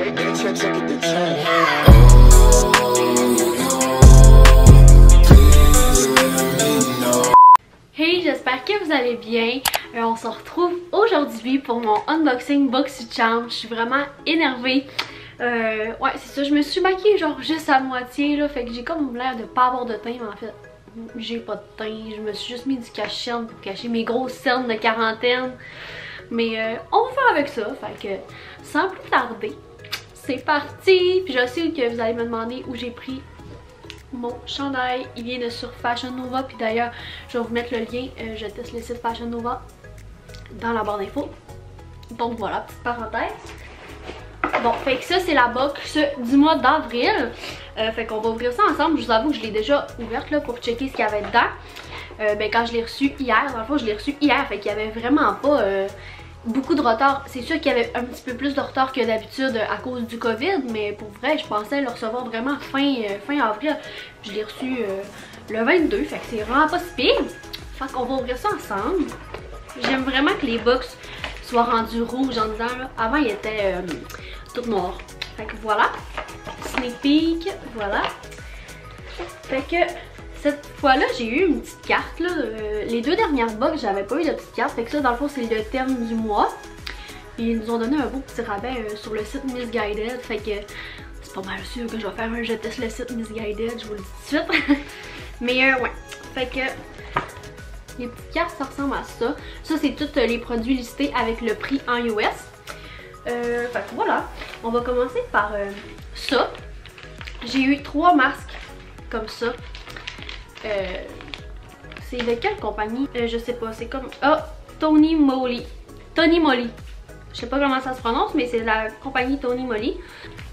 Hey, j'espère que vous allez bien. On se retrouve aujourd'hui pour mon unboxing BoxyCharm. Je suis vraiment énervée. Ouais, c'est ça, je me suis maquillée genre juste à moitié là, fait que j'ai comme l'air de pas avoir de teint, mais en fait, j'ai pas de teint. Je me suis juste mis du cache-cerne pour cacher mes grosses cernes de quarantaine. Mais on va faire avec ça, fait que sans plus tarder, c'est parti! Puis je sais que vous allez me demander où j'ai pris mon chandail. Il vient de sur Fashion Nova, puis d'ailleurs, je vais vous mettre le lien. Je teste le site Fashion Nova dans la barre d'infos. Donc voilà, petite parenthèse. Bon, fait que ça c'est la box du mois d'avril. Fait qu'on va ouvrir ça ensemble. Je vous avoue que je l'ai déjà ouverte là pour checker ce qu'il y avait dedans. Ben quand je l'ai reçu hier, dans le fond je l'ai reçu hier, fait qu'il y avait vraiment pas beaucoup de retard. C'est sûr qu'il y avait un petit peu plus de retard que d'habitude à cause du COVID, mais pour vrai je pensais le recevoir vraiment fin avril. Je l'ai reçu le 22, fait que c'est vraiment pas si pire. Fait qu'on va ouvrir ça ensemble. J'aime vraiment que les box soient rendus rouges en dedans là. Avant il était tout noir. Fait que voilà. Sneak peek, voilà. Fait que cette fois-là, j'ai eu une petite carte là. Les deux dernières box, j'avais pas eu de petite carte. Fait que ça, dans le fond, c'est le thème du mois. Puis ils nous ont donné un beau petit rabais sur le site Missguided. Fait que c'est pas mal sûr que je vais faire un je teste le site Missguided, je vous le dis tout de suite. Mais ouais. Fait que les petites cartes, ça ressemble à ça. Ça, c'est tous les produits listés avec le prix en US. Fait que voilà, on va commencer par ça. J'ai eu 3 masques comme ça. C'est de quelle compagnie? Je sais pas, c'est comme... Ah, Tony Moly. Tony Moly. Je sais pas comment ça se prononce, mais c'est la compagnie Tony Moly.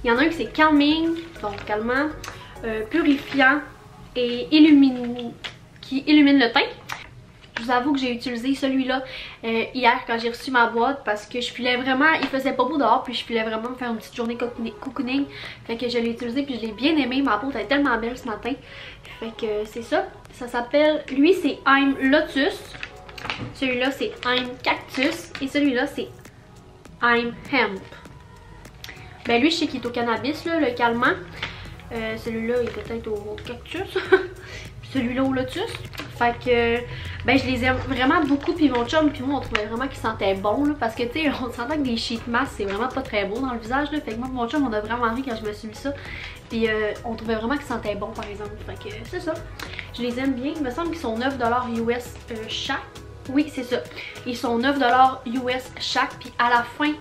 Il y en a un qui c'est calming, donc calmant, purifiant et qui illumine le teint. Je vous avoue que j'ai utilisé celui-là hier quand j'ai reçu ma boîte parce que je filais vraiment, il faisait pas beau dehors puis je filais vraiment me faire une petite journée cocooning. Fait que je l'ai utilisé puis je l'ai bien aimé, ma peau est tellement belle ce matin. Fait que c'est ça, ça s'appelle, lui c'est I'm Lotus, celui-là c'est I'm Cactus et celui-là c'est I'm Hemp. Ben lui je sais qu'il est au cannabis là, le calmant. Celui-là il est peut-être au cactus. Celui-là au lotus. Fait que ben je les aime vraiment beaucoup. Puis mon chum puis moi on trouvait vraiment qu'ils sentaient bon là, parce que tu sais on s'entend que des sheet masks c'est vraiment pas très beau dans le visage là. Fait que moi et mon chum on a vraiment ri quand je me suis mis ça. Puis on trouvait vraiment qu'ils sentaient bon par exemple. Fait que c'est ça. Je les aime bien. Il me semble qu'ils sont 9$ US chaque. Oui c'est ça. Ils sont 9$ US chaque. Puis à la fin,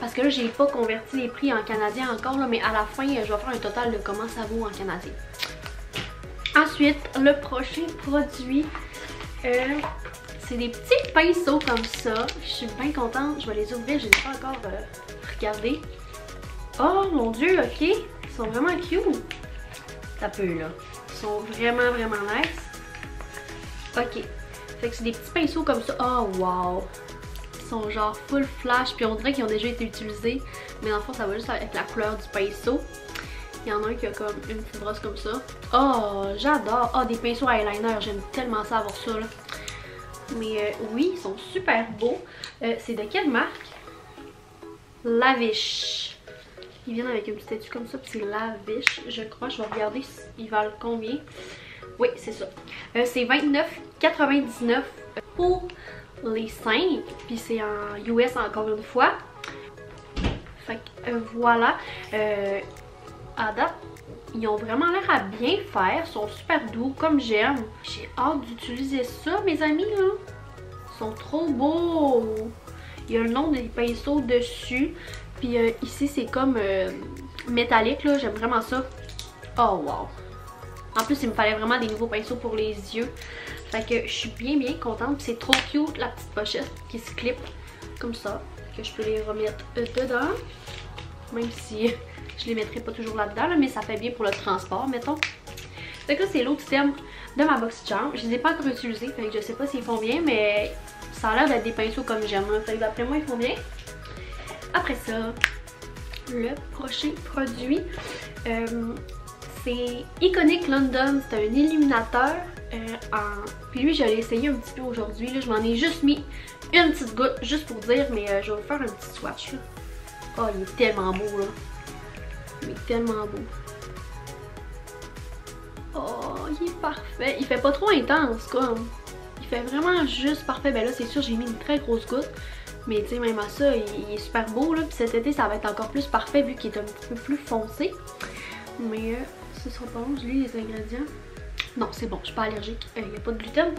parce que là j'ai pas converti les prix en canadien encore là, mais à la fin je vais faire un total de comment ça vaut en canadien. Ensuite, le prochain produit, c'est des petits pinceaux comme ça. Je suis bien contente. Je vais les ouvrir. Je n'ai pas encore regardé. Oh mon dieu, ok. Ils sont vraiment cute. Ça peut là. Ils sont vraiment nice. Ok. Fait que c'est des petits pinceaux comme ça. Oh wow. Ils sont genre full flash. Puis on dirait qu'ils ont déjà été utilisés. Mais dans le fond, ça va juste avec la couleur du pinceau. Il y en a un qui a comme une petite brosse comme ça. Oh, j'adore. Oh, des pinceaux eyeliner. J'aime tellement ça avoir ça là. Mais oui, ils sont super beaux. C'est de quelle marque? Lavish. Ils viennent avec une petite étui comme ça. Puis c'est Lavish, je crois. Je vais regarder s'ils valent combien. Oui, c'est ça. C'est 29,99 pour les 5. Puis c'est en US encore une fois. Fait que voilà. À date, ils ont vraiment l'air à bien faire, ils sont super doux comme j'aime. J'ai hâte d'utiliser ça mes amis là. Ils sont trop beaux. Il y a le nom des pinceaux dessus. Puis ici c'est comme métallique là, j'aime vraiment ça. Oh wow. En plus il me fallait vraiment des nouveaux pinceaux pour les yeux. Fait que je suis bien contente. C'est trop cute la petite pochette qui se clip comme ça. Que je peux les remettre dedans. Même si je les mettrai pas toujours là-dedans, là, mais ça fait bien pour le transport, mettons. Fait que là, c'est l'autre thème de ma BoxyCharm. Je les ai pas encore utilisés, fait que je sais pas s'ils font bien, mais ça a l'air d'être des pinceaux comme j'aime. Fait que d'après moi, ils font bien. Après ça, le prochain produit, c'est Iconic London. C'est un illuminateur. Puis lui, je l'ai essayé un petit peu aujourd'hui. Je m'en ai juste mis une petite goutte, juste pour dire, mais je vais vous faire un petit swatch. Là. Oh, il est tellement beau, là. Il est tellement beau. Oh, il est parfait. Il fait pas trop intense, quoi. Il fait vraiment juste parfait. Ben là, c'est sûr, j'ai mis une très grosse goutte. Mais tu sais, même à ça, il est super beau, là. Puis cet été, ça va être encore plus parfait vu qu'il est un petit peu plus foncé. Mais ce sera pas long. Je lis les ingrédients. Non, c'est bon, je suis pas allergique. Il n'y a pas de gluten.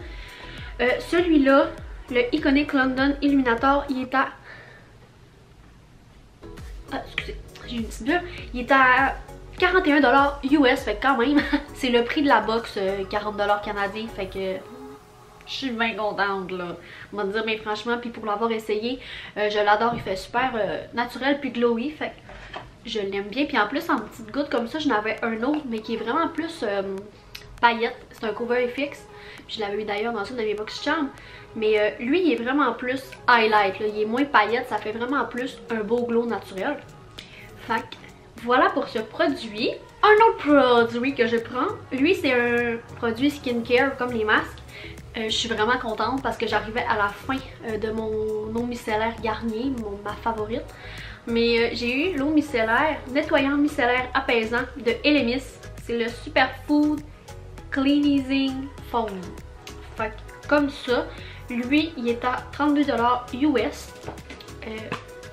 Celui-là, le Iconic London Illuminator, il est à... Ah, excusez, j'ai une petite bulle. Il est à 41$ US, fait que quand même, c'est le prix de la box, 40$ canadiens, fait que je suis bien contente là. On va dire, mais franchement, puis pour l'avoir essayé, je l'adore, il fait super naturel puis glowy, fait que je l'aime bien. Puis en plus, en petites gouttes comme ça, j'en avais un autre, mais qui est vraiment plus paillette. C'est un Cover FX, je l'avais eu d'ailleurs dans une de mes box charms. Mais lui, il est vraiment plus highlight, là. Il est moins paillette, ça fait vraiment plus un beau glow naturel. Fait que voilà pour ce produit. Un autre produit que je prends, lui c'est un produit skincare comme les masques. Je suis vraiment contente parce que j'arrivais à la fin de mon eau micellaire Garnier, ma favorite. Mais j'ai eu l'eau micellaire, nettoyant micellaire apaisant de Elemis. C'est le Superfood Cleansing Foam. Fait que comme ça, lui il est à 32$ US.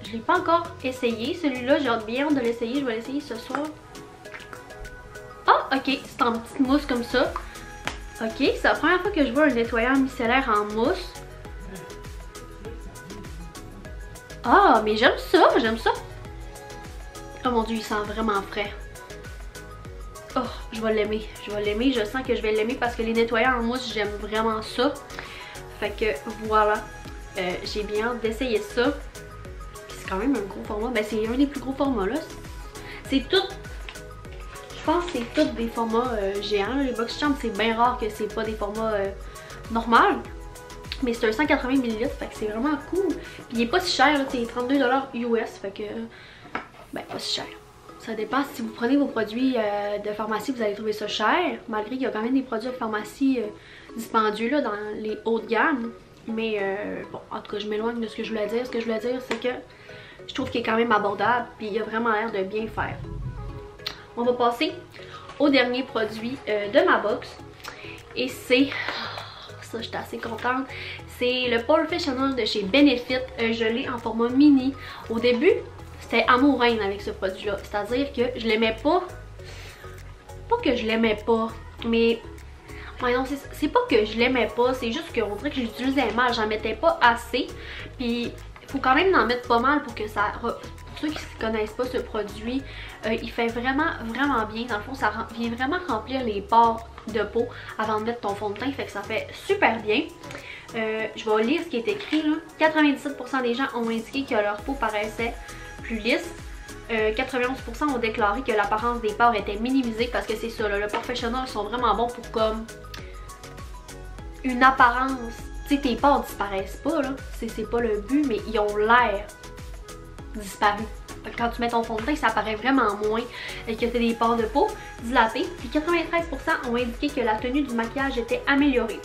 Je l'ai pas encore essayé. Celui-là, j'ai bien hâte de l'essayer. Je vais l'essayer ce soir. Ah, ok. C'est en petite mousse comme ça. Ok, c'est la première fois que je vois un nettoyant micellaire en mousse. Ah, mais j'aime ça, j'aime ça. Oh mon dieu, il sent vraiment frais. Oh, je vais l'aimer, je sens que je vais l'aimer parce que les nettoyants en mousse, j'aime vraiment ça. Fait que voilà, j'ai bien hâte d'essayer ça. C'est quand même un gros format, ben c'est un des plus gros formats là. C'est tout, je pense que c'est tous des formats géants. Les box charms, c'est bien rare que c'est pas des formats normaux. Mais c'est un 180 ml, fait que c'est vraiment cool. Puis il est pas si cher, c'est 32$ US, fait que, ben pas si cher. Ça dépend, si vous prenez vos produits de pharmacie, vous allez trouver ça cher. Malgré qu'il y a quand même des produits de pharmacie dispendieux là, dans les hauts de gamme. Mais bon, en tout cas, je m'éloigne de ce que je voulais dire. Ce que je voulais dire, c'est que je trouve qu'il est quand même abordable, puis il a vraiment l'air de bien faire. On va passer au dernier produit de ma box. Et c'est... ça, j'étais assez contente. C'est le Professional de chez Benefit. Je l'ai en format mini. Au début, c'était amour-haine avec ce produit-là. C'est-à-dire que je l'aimais pas. Pas que je l'aimais pas, mais... ouais, non, c'est pas que je l'aimais pas, c'est juste qu'on dirait que j'utilisais mal. J'en mettais pas assez. Puis, il faut quand même en mettre pas mal pour que ça... Pour ceux qui ne connaissent pas ce produit, il fait vraiment bien. Dans le fond, ça vient vraiment remplir les pores de peau avant de mettre ton fond de teint. Fait que ça fait super bien. Je vais lire ce qui est écrit là. 97% des gens ont indiqué que leur peau paraissait plus lisse. 91% ont déclaré que l'apparence des pores était minimisée parce que c'est ça, là, le Professional sont vraiment bons pour comme une apparence. Tu sais, tes pores disparaissent pas là, c'est pas le but, mais ils ont l'air disparus. Quand tu mets ton fond de teint, ça paraît vraiment moins que tu as des pores de peau dilatés. Puis 93% ont indiqué que la tenue du maquillage était améliorée.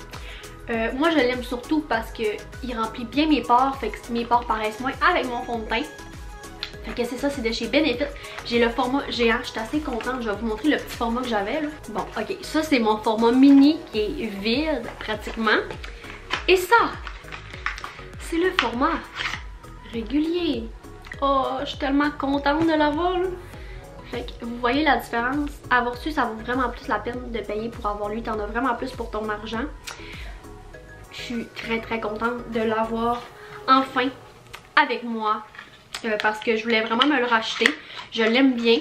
Moi, je l'aime surtout parce qu'il remplit bien mes pores, fait que mes pores paraissent moins avec mon fond de teint. Fait que c'est ça, c'est de chez Benefit. J'ai le format géant, je suis assez contente. Je vais vous montrer le petit format que j'avais là. Bon, ok, ça c'est mon format mini qui est vide pratiquement. Et ça, c'est le format régulier. Oh, je suis tellement contente de l'avoir là. Fait que vous voyez la différence. Avoir su, ça vaut vraiment plus la peine de payer pour avoir lui. T'en as vraiment plus pour ton argent. Je suis très contente de l'avoir enfin avec moi. Parce que je voulais vraiment me le racheter. Je l'aime bien.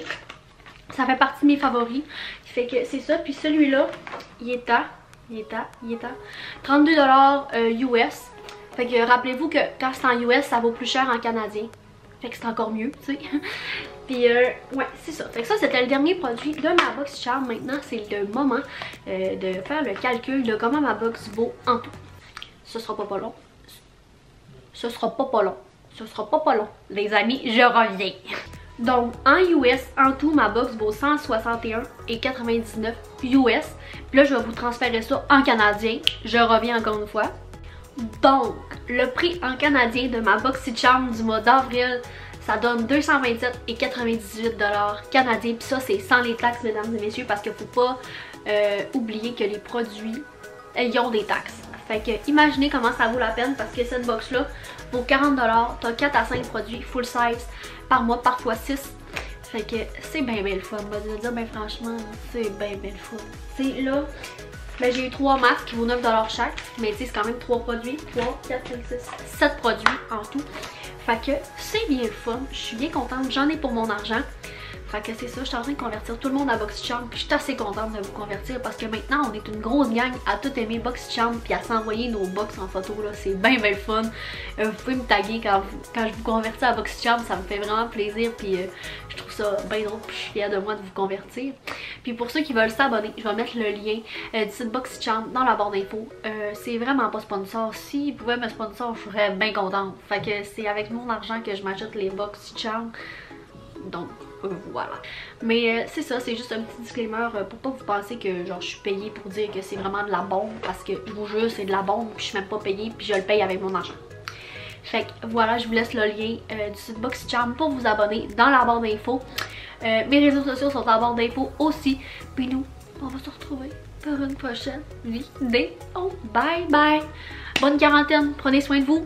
Ça fait partie de mes favoris. Fait que c'est ça. Puis celui-là, il est à 32$ US. Fait que rappelez-vous que quand c'est en US, ça vaut plus cher en canadien. Fait que c'est encore mieux, tu sais. Puis ouais, c'est ça. Fait que ça, c'était le dernier produit de ma box charm. Maintenant, c'est le moment de faire le calcul de comment ma box vaut en tout. Ce sera pas long. Ce sera pas long, les amis, je reviens. Donc, en US, en tout, ma box vaut 161,99$ US. Puis là, je vais vous transférer ça en canadien. Je reviens encore une fois. Donc, le prix en canadien de ma box charm du mois d'avril Ça donne 227,98 $ canadiens. Puis ça, c'est sans les taxes, mesdames et messieurs, parce qu'il faut pas oublier que les produits, ils ont des taxes. Fait que imaginez comment ça vaut la peine parce que cette box-là vaut 40 $. T'as 4 à 5 produits full size par mois, parfois 6. Fait que c'est bien le fun. Je vais dire, ben franchement, c'est bien le fun. C'est là, ben j'ai eu 3 masques qui vaut 9 $ chaque. Mais tu sais, c'est quand même 3 produits. 3, 4, 5, 6, 7 produits en tout. Fait que c'est bien le fun. Je suis bien contente. J'en ai pour mon argent. Fait que c'est ça, je suis en train de convertir tout le monde à BoxyCharm. Puis je suis assez contente de vous convertir parce que maintenant on est une grosse gang à tout aimer BoxyCharm puis à s'envoyer nos box en photo là. C'est bien le fun. Vous pouvez me taguer quand je vous convertis à BoxyCharm, ça me fait vraiment plaisir. Puis je trouve ça bien drôle puis je suis fière de moi de vous convertir. Puis pour ceux qui veulent s'abonner, je vais mettre le lien du site BoxyCharm dans la barre d'infos. C'est vraiment pas sponsor. S'ils pouvaient me sponsor, je serais bien contente. Fait que c'est avec mon argent que je m'achète les BoxyCharm. Donc voilà. Mais c'est ça, c'est juste un petit disclaimer pour pas que vous pensiez que genre je suis payée pour dire que c'est vraiment de la bombe. Parce que je vous jure, c'est de la bombe puis je suis même pas payée puis je le paye avec mon argent. Fait que voilà, je vous laisse le lien du site BoxyCharm pour vous abonner dans la barre d'infos. Mes réseaux sociaux sont en barre d'infos aussi. Puis nous, on va se retrouver pour une prochaine vidéo. Bye bye! Bonne quarantaine, prenez soin de vous!